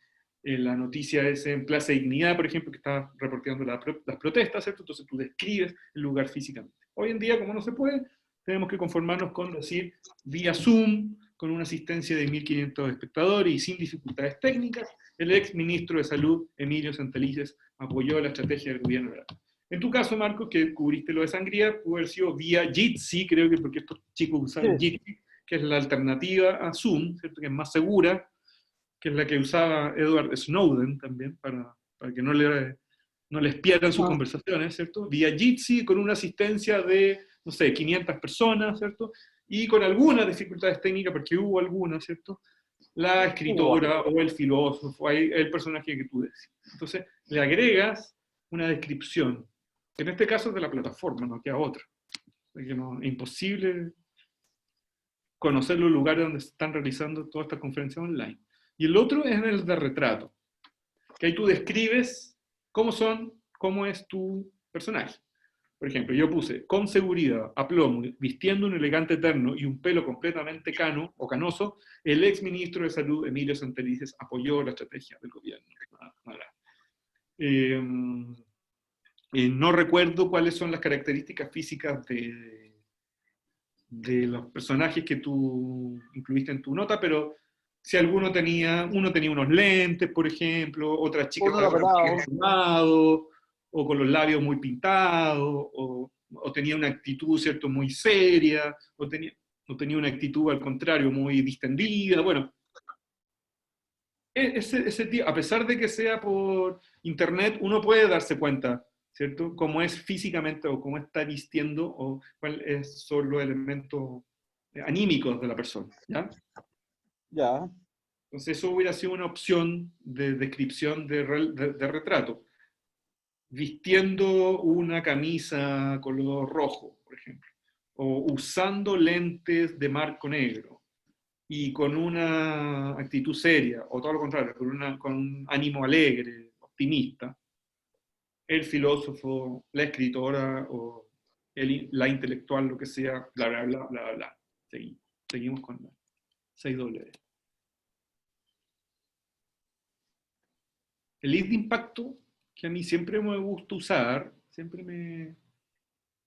la noticia es en Plaza Dignidad, por ejemplo, que está reporteando las protestas, ¿cierto? Entonces tú describes el lugar físicamente. Hoy en día, como no se puede, tenemos que conformarnos con decir vía Zoom, con una asistencia de 1.500 espectadores y sin dificultades técnicas, el ex ministro de Salud, Emilio Santelices, apoyó la estrategia del gobierno. En tu caso, Marcos, que cubriste lo de sangría, pudo haber sido vía Jitsi, creo que porque estos chicos usaron Jitsi, que es la alternativa a Zoom, ¿cierto? Que es más segura, que es la que usaba Edward Snowden también, para que no le espiaran sus conversaciones, ¿cierto? Vía Jitsi, con una asistencia de, no sé, 500 personas, ¿cierto? Y con algunas dificultades técnicas, porque hubo algunas, ¿cierto? La escritora o el filósofo, el personaje que tú decís. Entonces, le agregas una descripción, que en este caso es de la plataforma, no queda otra. Porque no, es imposible conocer los lugares donde se están realizando todas estas conferencias online. Y el otro es en el de retrato, que ahí tú describes cómo es tu personaje. Por ejemplo, yo puse, con seguridad, a plomo, vistiendo un elegante terno y un pelo completamente cano o canoso, el ex ministro de Salud, Emilio Santelices, apoyó la estrategia del gobierno. No recuerdo cuáles son las características físicas de los personajes que tú incluiste en tu nota, pero si uno tenía unos lentes, por ejemplo, otra chica Uno era estaba pelado. fumado, o con los labios muy pintados, o tenía una actitud, ¿cierto?, muy seria, o tenía... o tenía una actitud al contrario, muy distendida, bueno. A pesar de que sea por internet, uno puede darse cuenta, ¿cierto? Cómo es físicamente o cómo está vistiendo o cuáles son los elementos anímicos de la persona, ¿ya? Ya. Entonces eso hubiera sido una opción de descripción de retrato. Vistiendo una camisa color rojo, por ejemplo, o usando lentes de marco negro, y con una actitud seria, o todo lo contrario, con un ánimo alegre, optimista, el filósofo, la escritora, o la intelectual, lo que sea, bla, bla, bla, bla, bla. Seguimos con la 6W. El lead de impacto, que a mí siempre me gusta usar, siempre me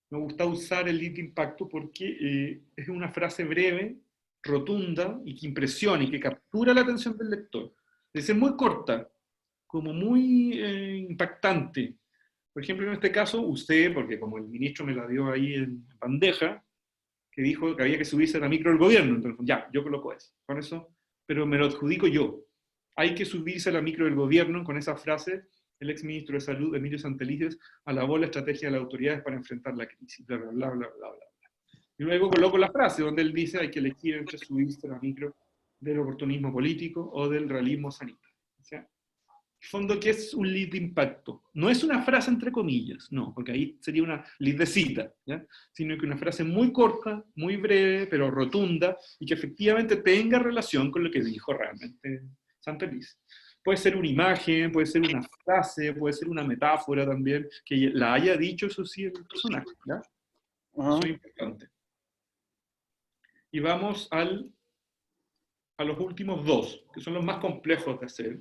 gusta usar el lead de impacto porque es una frase breve, rotunda y que impresiona y que captura la atención del lector. Debe ser muy corta, como muy impactante. Por ejemplo, en este caso, usted, porque como el ministro me la dio ahí en bandeja, que dijo que había que subirse a la micro del gobierno, entonces ya, yo coloco eso, con eso, pero me lo adjudico yo. Hay que subirse a la micro del gobierno con esa frase. El exministro de Salud, Emilio Santelices, alabó la estrategia de las autoridades para enfrentar la crisis, bla, bla, bla, bla, bla, bla. Y luego coloco la frase donde él dice hay que elegir entre subirse a la micro del oportunismo político o del realismo sanitario. O sea, en el fondo, ¿qué es un lead de impacto? No es una frase entre comillas, no, porque ahí sería una lead de cita, ¿ya? Sino que una frase muy corta, muy breve, pero rotunda, y que efectivamente tenga relación con lo que dijo realmente Santelices. Puede ser una imagen, puede ser una frase, puede ser una metáfora también, que la haya dicho, eso sí, el personaje, ¿ya? Eso es importante. Y vamos a los últimos dos, que son los más complejos de hacer.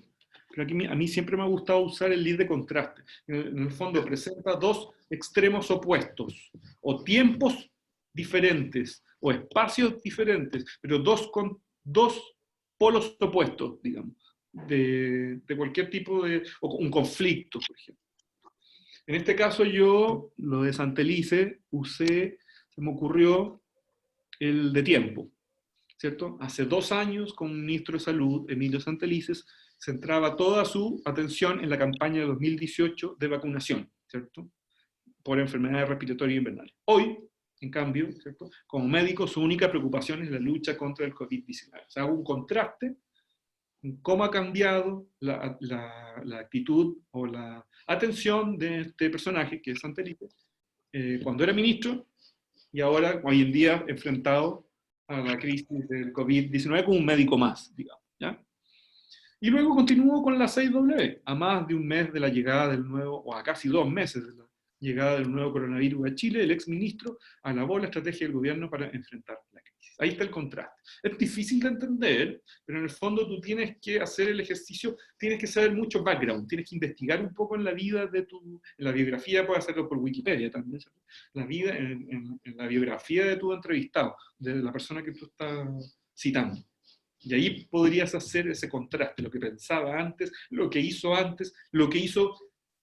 Pero aquí a mí siempre me ha gustado usar el lead de contraste. En el fondo presenta dos extremos opuestos, o tiempos diferentes, o espacios diferentes, pero dos polos opuestos, digamos, de cualquier tipo o un conflicto, por ejemplo. En este caso yo, lo de Santelices, se me ocurrió el de tiempo, ¿cierto? Hace 2 años, como ministro de Salud, Emilio Santelices, centraba toda su atención en la campaña de 2018 de vacunación, ¿cierto? Por enfermedades respiratorias invernales. Hoy, en cambio, ¿cierto? Como médico, su única preocupación es la lucha contra el COVID-19. O sea, hago un contraste en cómo ha cambiado la actitud o la atención de este personaje, que es Santelices, cuando era ministro, y ahora, hoy en día, enfrentado a la crisis del COVID-19 como un médico más, digamos, ¿ya? Y luego continúo con la 6W, a más de un mes de la llegada del nuevo, o a casi 2 meses de la llegada del nuevo coronavirus a Chile, el exministro alabó la estrategia del gobierno para enfrentar la crisis. Ahí está el contraste. Es difícil de entender, pero en el fondo tú tienes que hacer el ejercicio, tienes que saber mucho background, tienes que investigar un poco en la vida en la biografía, puedes hacerlo por Wikipedia también, ¿sabes? La vida, en la biografía de tu entrevistado, de la persona que tú estás citando. Y ahí podrías hacer ese contraste, lo que pensaba antes, lo que hizo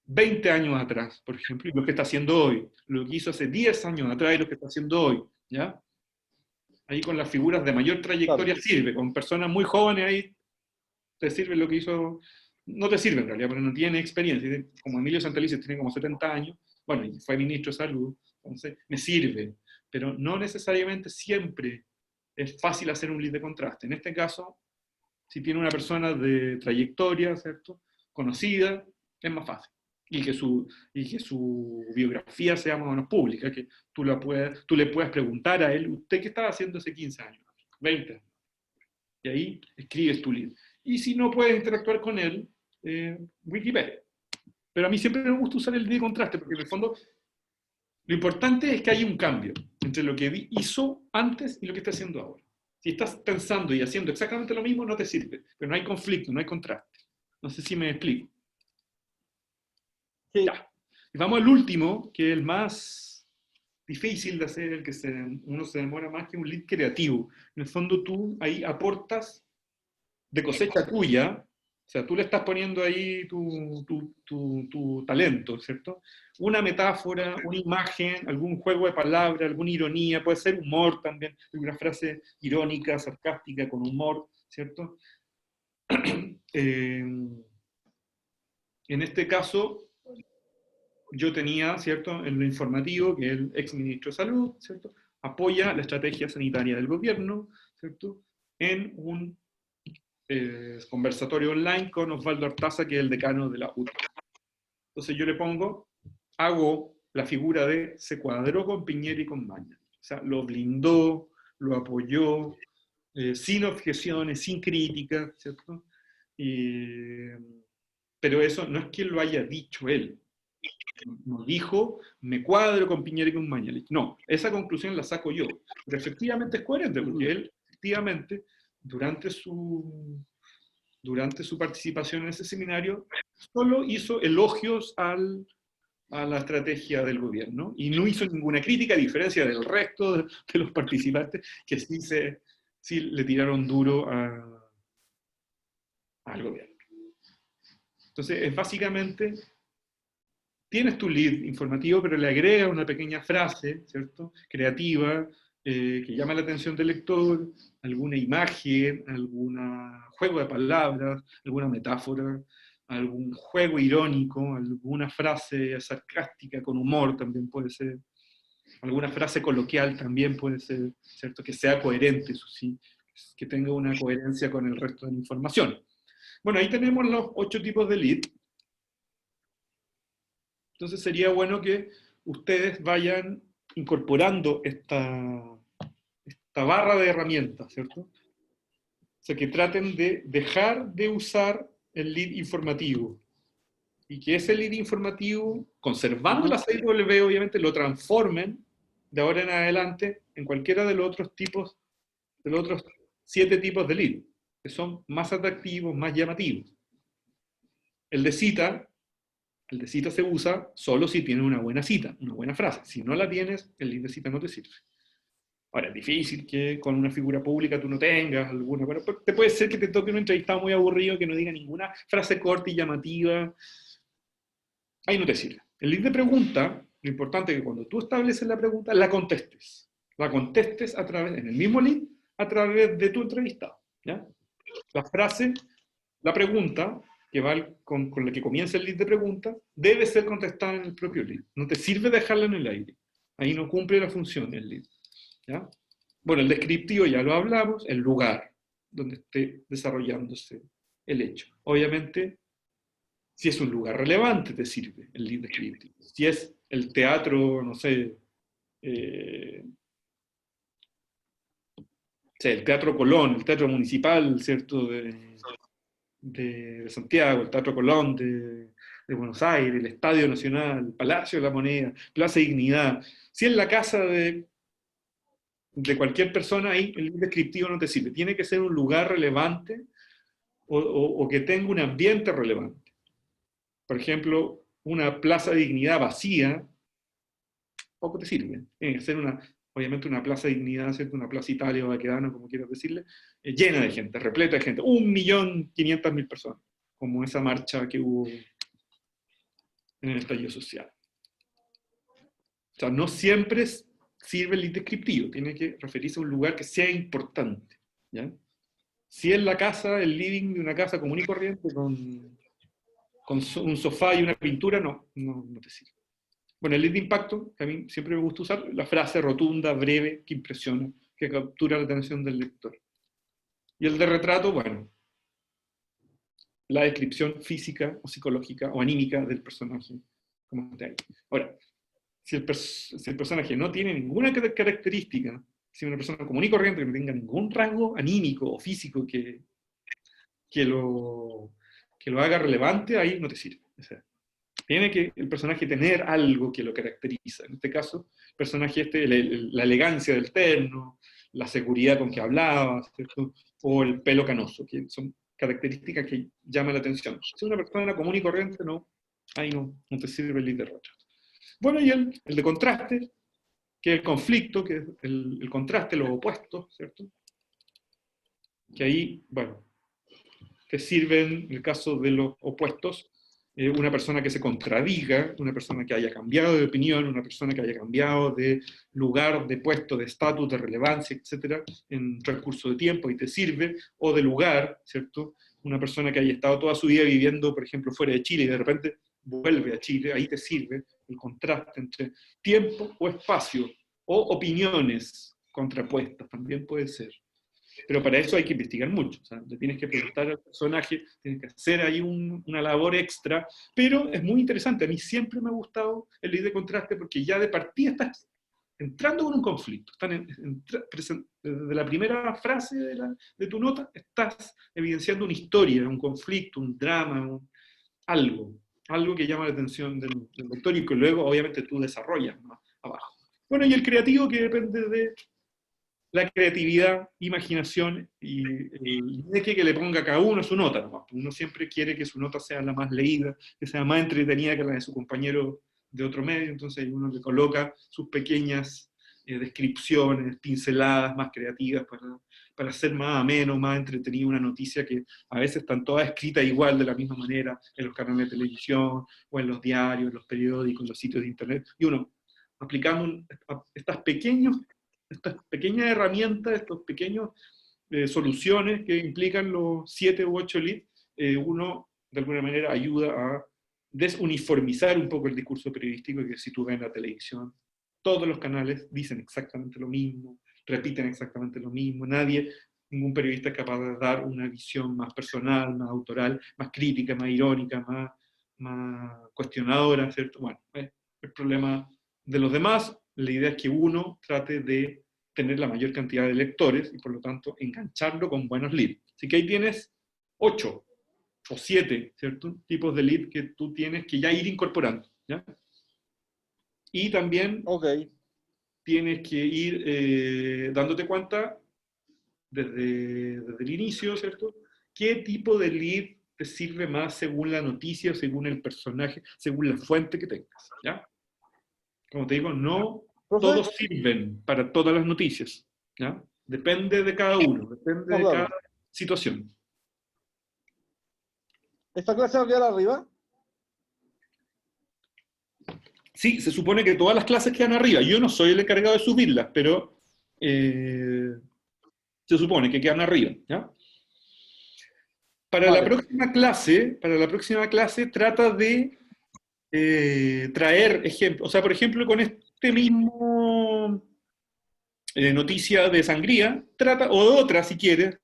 20 años atrás, por ejemplo, y lo que está haciendo hoy, lo que hizo hace 10 años atrás y lo que está haciendo hoy, ¿ya? Ahí con las figuras de mayor trayectoria sirve, con personas muy jóvenes ahí te sirve lo que hizo, no te sirve en realidad, porque no tiene experiencia, como Emilio Santelices tiene como 70 años, bueno, y fue ministro de Salud, entonces me sirve, pero no necesariamente siempre es fácil hacer un lead de contraste. En este caso, si tiene una persona de trayectoria, ¿cierto?, conocida, es más fácil. Y que su biografía sea más o menos pública, que tú le puedas preguntar a él, ¿usted qué estaba haciendo hace 15 años? 20 años. Y ahí escribes tu lead. Y si no puedes interactuar con él, Wikipedia. Pero a mí siempre me gusta usar el lead de contraste, porque en el fondo lo importante es que hay un cambio entre lo que hizo antes y lo que está haciendo ahora. Si estás pensando y haciendo exactamente lo mismo, no te sirve. Pero no hay conflicto, no hay contraste. No sé si me explico. Sí. Ya. Y vamos al último, que es el más difícil de hacer, el que uno se demora más, que un lead creativo. En el fondo tú ahí aportas de cosecha tuya, sea, tú le estás poniendo ahí tu talento, ¿cierto? Una metáfora, una imagen, algún juego de palabras, alguna ironía, puede ser humor también, una frase irónica, sarcástica, con humor, ¿cierto? En este caso, yo tenía, ¿cierto?, en lo informativo, que el ex ministro de Salud, ¿cierto?, apoya la estrategia sanitaria del gobierno, ¿cierto?, en un conversatorio online con Osvaldo Artaza, que es el decano de la UTI. Entonces yo le pongo, hago la figura de se cuadró con Piñera y con Maña. O sea, lo blindó, lo apoyó, sin objeciones, sin críticas, ¿cierto? Pero eso no es que lo haya dicho él. No dijo, me cuadro con Piñera y con Maña. No, esa conclusión la saco yo. Pero efectivamente es coherente, porque él, efectivamente, durante su participación en ese seminario, solo hizo elogios a la estrategia del gobierno y no hizo ninguna crítica, a diferencia del resto de los participantes que sí le tiraron duro al gobierno. Entonces, es básicamente, tienes tu lead informativo, pero le agrega una pequeña frase, ¿cierto?, creativa, que llama la atención del lector, alguna imagen, algún juego de palabras, alguna metáfora, algún juego irónico, alguna frase sarcástica con humor también puede ser, alguna frase coloquial también puede ser, ¿cierto?, que sea coherente, eso sí, que tenga una coherencia con el resto de la información. Bueno, ahí tenemos los 8 tipos de lead. Entonces sería bueno que ustedes vayan incorporando esta barra de herramientas, ¿cierto? O sea, que traten de dejar de usar el lead informativo y que ese lead informativo, conservando la 6W, obviamente, lo transformen de ahora en adelante en cualquiera de los otros 7 tipos de lead, que son más atractivos, más llamativos. El de cita se usa solo si tienes una buena cita, una buena frase. Si no la tienes, el lead de cita no te sirve. Ahora, es difícil que con una figura pública tú no tengas alguna, pero te puede ser que te toque un entrevistado muy aburrido que no diga ninguna frase corta y llamativa. Ahí no te sirve. El lead de pregunta, lo importante es que cuando tú estableces la pregunta, la contestes. La contestes en el mismo lead, a través de tu entrevistado, ¿ya? La frase, la pregunta, que va con la que comienza el lead de pregunta, debe ser contestada en el propio lead. No te sirve dejarla en el aire. Ahí no cumple la función del lead, ¿ya? Bueno, el descriptivo ya lo hablamos, el lugar donde esté desarrollándose el hecho. Obviamente, si es un lugar relevante, te sirve el lead descriptivo. Si es el teatro, no sé, el Teatro Colón, el Teatro Municipal, ¿cierto?, de Santiago, el Teatro Colón de Buenos Aires, el Estadio Nacional, el Palacio de la Moneda, Plaza Dignidad. Si es la casa de cualquier persona, ahí el descriptivo no te sirve. Tiene que ser un lugar relevante o que tenga un ambiente relevante. Por ejemplo, una Plaza de Dignidad vacía, poco te sirve. Tiene que ser obviamente una Plaza de Dignidad, ¿cierto?, una Plaza Italia o Baquedano, como quieras decirle, llena de gente, repleta de gente, 1.500.000 personas, como esa marcha que hubo en el estallido social. O sea, no siempre sirve el lead descriptivo, tiene que referirse a un lugar que sea importante, ¿ya? Si es la casa, el living de una casa común y corriente, con un sofá y una pintura, no te sirve. Bueno, el lead de impacto, que a mí siempre me gusta usar, la frase rotunda, breve, que impresiona, que captura la atención del lector. Y el de retrato, bueno, la descripción física o psicológica o anímica del personaje, como está ahí. Ahora, si el personaje no tiene ninguna característica, si es una persona común y corriente que no tenga ningún rasgo anímico o físico que lo haga relevante, ahí no te sirve. O sea, tiene que el personaje tener algo que lo caracteriza. En este caso, el personaje la elegancia del terno, la seguridad con que hablaba, ¿cierto?, o el pelo canoso, que son características que llaman la atención. Si es una persona común y corriente, no, ahí no te sirve el lead de retrato. Bueno, y el de contraste, que es el conflicto, que es el contraste, lo opuesto, ¿cierto? Que ahí, bueno, te sirven, en el caso de los opuestos, una persona que se contradiga, una persona que haya cambiado de opinión, una persona que haya cambiado de lugar, de puesto, de estatus, de relevancia, etcétera, en transcurso de tiempo y te sirve, o de lugar, ¿cierto? Una persona que haya estado toda su vida viviendo, por ejemplo, fuera de Chile y de repente vuelve a Chile, ahí te sirve el contraste entre tiempo o espacio, o opiniones contrapuestas, también puede ser. Pero para eso hay que investigar mucho, o sea, le tienes que preguntar al personaje, tienes que hacer ahí una labor extra, pero es muy interesante, a mí siempre me ha gustado el lead de contraste porque ya de partida estás entrando con un conflicto, desde la primera frase de tu nota estás evidenciando una historia, un conflicto, un drama, algo que llama la atención del lector y que luego obviamente tú desarrollas más abajo. Bueno, y el creativo que depende de la creatividad, imaginación y de que le ponga a cada uno su nota nomás. Uno siempre quiere que su nota sea la más leída, que sea más entretenida que la de su compañero de otro medio, entonces uno le coloca sus pequeñas descripciones, pinceladas más creativas para hacer más ameno, más entretenido una noticia que a veces están todas escritas igual, de la misma manera, en los canales de televisión, o en los diarios, en los periódicos, en los sitios de internet, y uno aplicando estas pequeñas herramientas, estas pequeñas soluciones que implican los 7 u 8 leads, uno de alguna manera ayuda a desuniformizar un poco el discurso periodístico, que si tú ves en la televisión, todos los canales dicen exactamente lo mismo, repiten exactamente lo mismo, ningún periodista es capaz de dar una visión más personal, más autoral, más crítica, más irónica, más cuestionadora, ¿cierto? Bueno, el problema de los demás, la idea es que uno trate de tener la mayor cantidad de lectores y por lo tanto engancharlo con buenos leads. Así que ahí tienes 8 o 7, ¿cierto? Tipos de lead que tú tienes que ya ir incorporando, ¿ya? Y también tienes que ir dándote cuenta desde el inicio, ¿cierto? ¿Qué tipo de lead te sirve más según la noticia, según el personaje, según la fuente que tengas, ¿ya? Como te digo, no todos sirven para todas las noticias, ¿ya? Depende de cada uno, depende de cada situación. ¿Esta clase va a quedar arriba? Sí, se supone que todas las clases quedan arriba. Yo no soy el encargado de subirlas, pero se supone que quedan arriba, ¿ya? Para la próxima clase trata de traer ejemplos. O sea, por ejemplo, con este mismo noticia de sangría, trata, o de otra si quieres,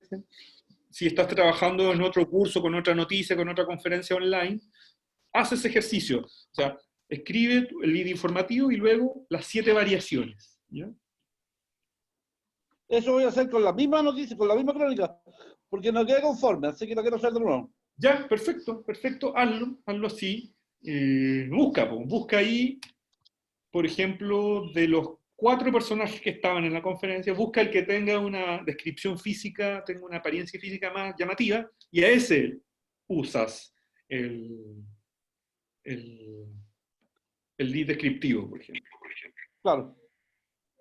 si estás trabajando en otro curso, con otra noticia, con otra conferencia online, haz ese ejercicio. O sea, escribe el lead informativo y luego las 7 variaciones, ¿ya? Eso voy a hacer con la misma noticia, con la misma crónica, porque no quedé conforme, así que no quiero hacer de nuevo. Ya, perfecto, perfecto, hazlo así. Busca ahí, por ejemplo, de los 4 personajes que estaban en la conferencia, busca el que tenga una descripción física, tenga una apariencia física más llamativa, y a ese usas el lead descriptivo, por ejemplo. Claro.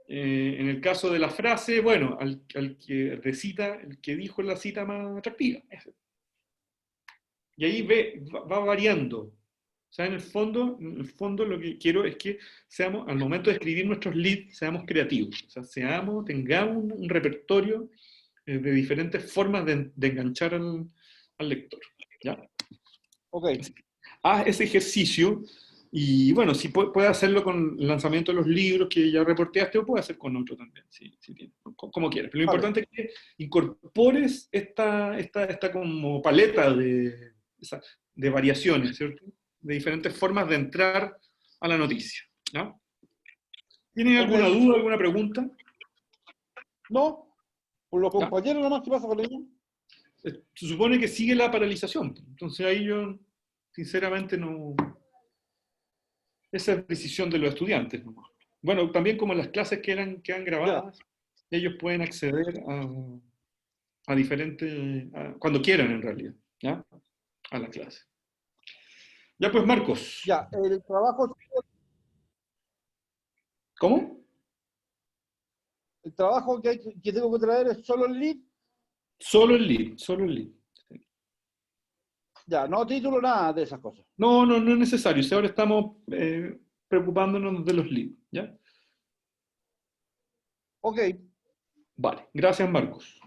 En el caso de la frase, bueno, al que recita, el que dijo la cita más atractiva. Y ahí va variando. O sea, en el fondo lo que quiero es que seamos, al momento de escribir nuestros leads, seamos creativos. O sea, tengamos un repertorio de diferentes formas de enganchar al lector. ¿Ya? Así que, haz ese ejercicio y bueno, si puede hacerlo con el lanzamiento de los libros que ya reporteaste o puede hacer con otro también, como quieras. Pero lo importante es que incorpores esta como paleta de variaciones, ¿cierto? De diferentes formas de entrar a la noticia. ¿No? ¿Tienen alguna duda, alguna pregunta? No, por los compañeros nomás, ¿qué pasa con ellos? Se supone que sigue la paralización. Entonces ahí yo, sinceramente, no... Esa es decisión de los estudiantes nomás. Bueno, también como las clases quedan grabadas, ellos pueden acceder a diferentes... cuando quieran en realidad, ¿ya? A la clase. Ya pues, Marcos. Ya, el trabajo... ¿Cómo? El trabajo que tengo que traer es solo el lead. Solo el lead, solo el lead. Ya, no título, nada de esas cosas. No, no, no es necesario. Si ahora estamos preocupándonos de los libros, ¿ya? Ok, Vale. Gracias, Marcos.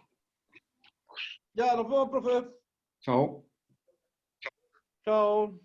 ya, nos vemos, profe. Chao. Chao.